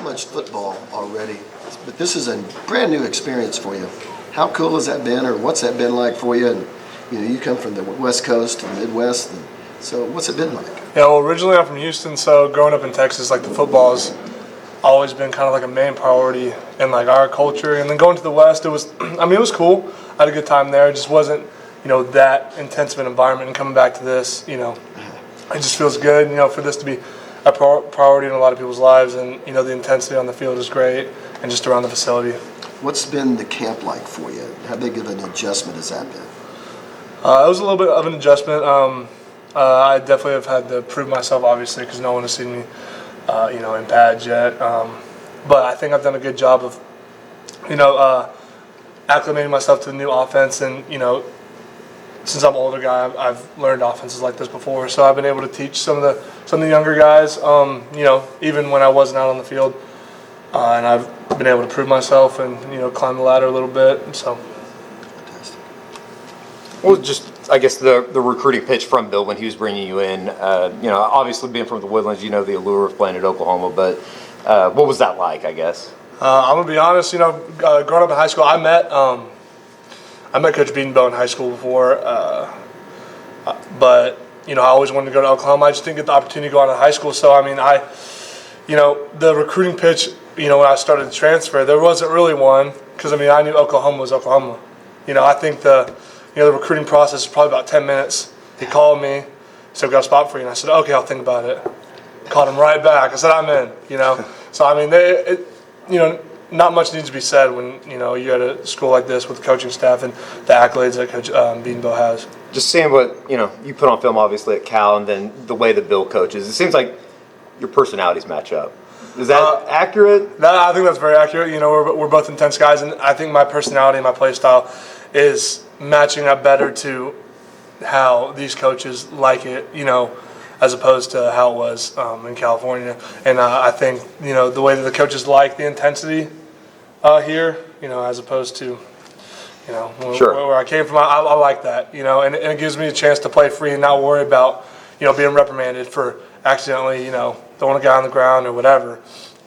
much football already, but this is a brand new experience for you. How cool has that been, or what's that been like for you? And you come from the West Coast to the Midwest, and so what's it been like? Yeah, well, originally I'm from Houston, so growing up in Texas, like the football's always been kind of like a main priority in like our culture. And then going to the West, it was, it was cool. I had a good time there. It just wasn't, that intense of an environment. And coming back to this, it just feels good, for this to be a priority in a lot of people's lives. And, the intensity on the field is great, and just around the facility. What's been the camp like for you? How big of an adjustment has that been? It was a little bit of an adjustment. I definitely have had to prove myself, obviously, because no one has seen me, in pads yet. But I think I've done a good job of, acclimating myself to the new offense. And, since I'm an older guy, I've learned offenses like this before. So I've been able to teach some of the younger guys, even when I wasn't out on the field. And I've been able to prove myself and, climb the ladder a little bit. So. Fantastic. Well, just I guess the recruiting pitch from Bill when he was bringing you in, obviously being from the Woodlands, the allure of playing at Oklahoma, but what was that like, I guess? I'm gonna be honest, growing up in high school, I met Coach Beatonbow in high school before, but I always wanted to go to Oklahoma. I just didn't get the opportunity to go on to high school. So the recruiting pitch, when I started to transfer, there wasn't really one because I knew Oklahoma was Oklahoma. I think the recruiting process is probably about 10 minutes. He called me, said, "We got a spot for you," and I said, "Okay, I'll think about it." Called him right back. I said, "I'm in." So not much needs to be said when you're at a school like this with the coaching staff and the accolades that Coach Beatonbow has. Just seeing what you put on film, obviously at Cal, and then the way that Bill coaches, it seems like your personalities match up. Is that accurate? I think that's very accurate. We're both intense guys, and I think my personality and my play style is matching up better to how these coaches like it, as opposed to how it was in California. And I think, the way that the coaches like the intensity here, as opposed to, where I came from, I like that, and it gives me a chance to play free and not worry about, being reprimanded for accidentally, throwing a guy on the ground or whatever.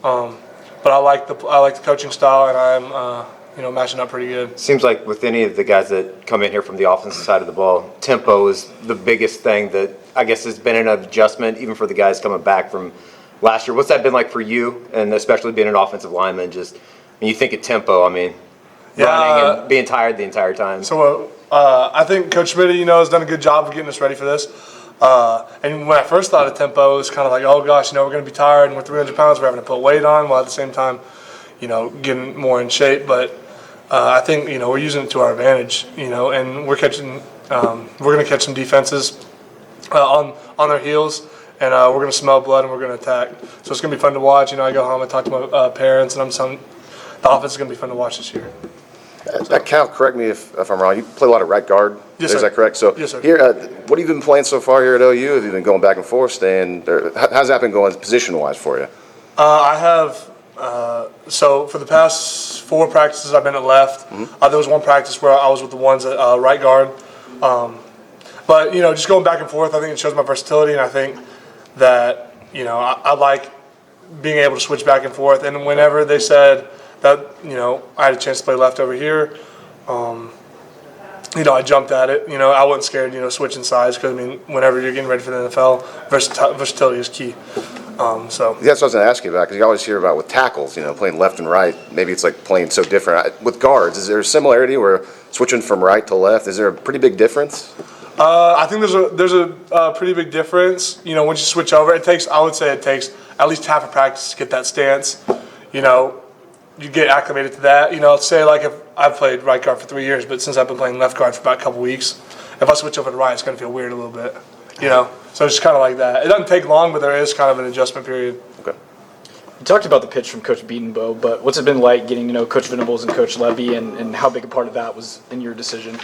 But I like the coaching style, and I'm, matching up pretty good. Seems like with any of the guys that come in here from the offensive side of the ball, tempo is the biggest thing that I guess has been an adjustment, even for the guys coming back from last year. What's that been like for you, and especially being an offensive lineman? Just when you think of tempo, running and being tired the entire time. So I think Coach Schmidt, has done a good job of getting us ready for this. And when I first thought of tempo, it was kind of like, oh gosh, we're going to be tired, and we're 300 pounds, we're having to put weight on, while at the same time, getting more in shape. But I think we're using it to our advantage, and we're catching. We're going to catch some defenses on their heels, and we're going to smell blood and we're going to attack. So it's going to be fun to watch. I go home and talk to my parents, and I'm telling the offense is going to be fun to watch this year. That Cal, correct me if I'm wrong. You play a lot of right guard. Yes, sir. Is that correct? So yes, sir. Here, what have you been playing so far here at OU? Have you been going back and forth, staying? How's that been going position-wise for you? I have. So for the past 4 practices, I've been at left. There was one practice where I was with the ones at right guard. But just going back and forth, I think it shows my versatility, and I think that I like being able to switch back and forth. And whenever they said that I had a chance to play left over here, I jumped at it. I wasn't scared. Switching sides, because whenever you're getting ready for the NFL, versatility is key. So that's what I was going to ask you about, because you always hear about with tackles, playing left and right. Maybe it's like playing so different. With guards, is there a similarity where switching from right to left? Is there a pretty big difference? I think there's a pretty big difference. Once you switch over, I would say it takes at least half a practice to get that stance. You get acclimated to that. Let's say like if I've played right guard for 3 years, but since I've been playing left guard for about a couple weeks, if I switch over to right, it's going to feel weird a little bit. So it's just kind of like that. It doesn't take long, but there is kind of an adjustment period. Okay. You talked about the pitch from Coach Beatonbow, but what's it been like getting to know Coach Venables and Coach Levy, and how big a part of that was in your decision?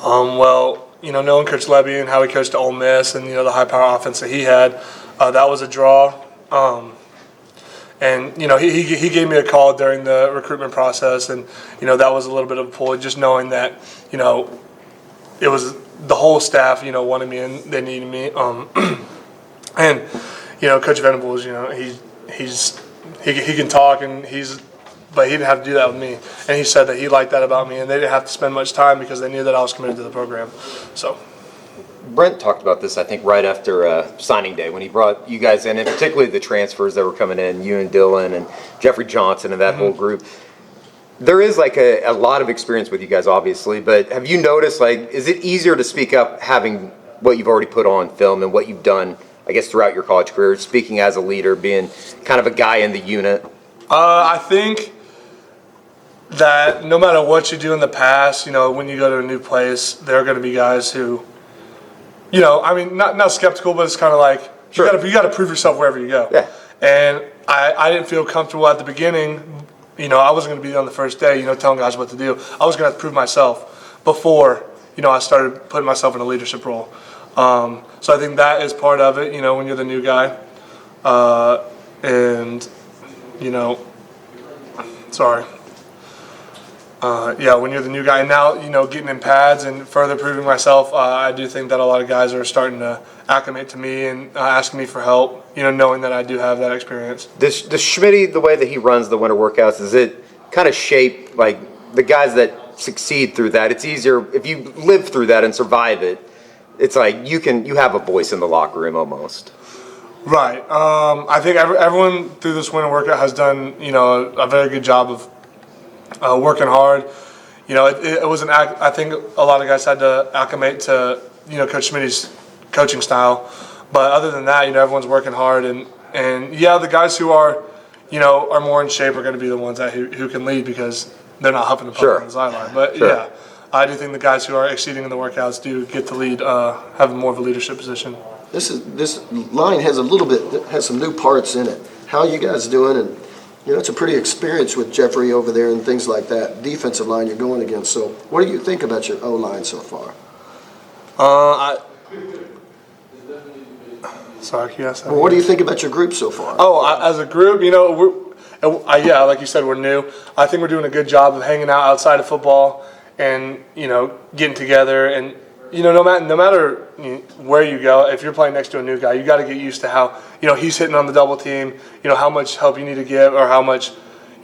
Well, knowing Coach Levy and how he coached at Ole Miss, and the high power offense that he had, that was a draw. And he gave me a call during the recruitment process, and that was a little bit of a pull, just knowing that it was the whole staff wanted me and they needed me. And Coach Venables, he's he can talk, and but he didn't have to do that with me. And he said that he liked that about me, and they didn't have to spend much time because they knew that I was committed to the program. So. Brent talked about this, I think, right after signing day when he brought you guys in, and particularly the transfers that were coming in, you and Dylan and Jeffrey Johnson and that whole group. There is like a lot of experience with you guys, obviously, but have you noticed, like, is it easier to speak up having what you've already put on film and what you've done, I guess, throughout your college career, speaking as a leader, being kind of a guy in the unit? I think that no matter what you do in the past, when you go to a new place, there are going to be guys who, I mean, not skeptical, but it's kind of like, Sure. you got to prove yourself wherever you go. Yeah. And I didn't feel comfortable at the beginning. I wasn't going to be on the first day, telling guys what to do. I was going to have to prove myself before, I started putting myself in a leadership role. So I think that is part of it, when you're the new guy. When you're the new guy, and now, getting in pads and further proving myself, I do think that a lot of guys are starting to acclimate to me and asking me for help, knowing that I do have that experience. Does Schmitty, the way that he runs the winter workouts, does it kind of shape, like, the guys that succeed through that? It's easier, if you live through that and survive it, it's like you have a voice in the locker room almost. Right. I think everyone through this winter workout has done, a very good job of working hard. It was I think a lot of guys had to acclimate to, Coach Schmitty's coaching style. But other than that, everyone's working hard. And the guys who are, are more in shape are going to be the ones who can lead because they're not huffing the puck on the sideline. But, Sure. I do think the guys who are exceeding in the workouts do get to lead, have more of a leadership position. This line has has some new parts in it. How are you guys doing? And it's a pretty experience with Jeffrey over there and things like that. Defensive line you're going against. So what do you think about your O-line so far? Sorry, can you ask that? Well, what do you think about your group so far? As a group, like you said, we're new. I think we're doing a good job of hanging out outside of football and, getting together. And, no matter where you go, if you're playing next to a new guy, you got to get used to how, he's hitting on the double team, how much help you need to give or how much,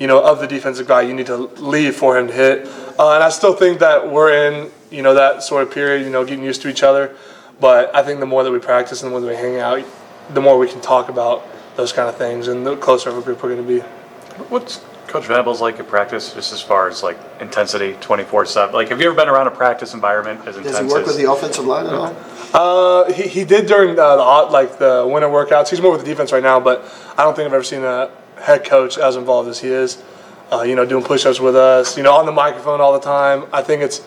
of the defensive guy you need to leave for him to hit. And I still think that we're in, that sort of period, getting used to each other. But I think the more that we practice and the more that we hang out, the more we can talk about those kind of things and the closer of a group we're going to be. What's Coach Venables like at practice, just as far as like intensity, 24/7? Like, have you ever been around a practice environment as intense? Does he work with the offensive line at all? He did during the winter workouts. He's more with the defense right now, but I don't think I've ever seen a head coach as involved as he is. Doing push-ups with us, on the microphone all the time. I think it's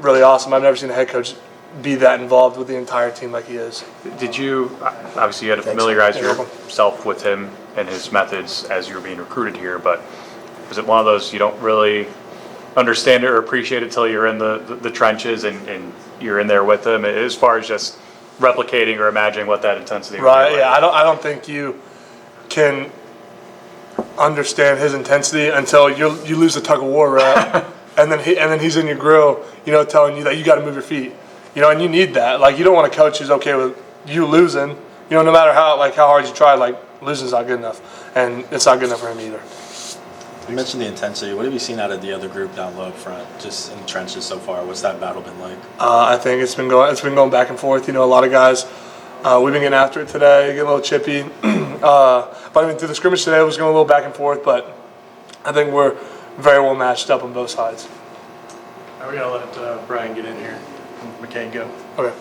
really awesome. I've never seen a head coach be that involved with the entire team like he is. Did you, obviously you had to familiarize yourself with him and his methods as you were being recruited here, but was it one of those you don't really understand it or appreciate it till you're in the trenches and you're in there with him, as far as just replicating or imagining what that intensity would be like? Yeah, I don't think you can understand his intensity until you lose the tug of war rep, and then he's in your grill, telling you that you got to move your feet. And you need that. Like, you don't want a coach who's okay with you losing. No matter how hard you try, losing's not good enough, and it's not good enough for him either. You mentioned the intensity. What have you seen out of the other group down low up front, just in the trenches so far? What's that battle been like? I think it's been going back and forth. A lot of guys. We've been getting after it today, getting a little chippy. But I mean, through the scrimmage today, it was going a little back and forth. But I think we're very well matched up on both sides. We're gonna let Brian get in here. McKade, go. Okay.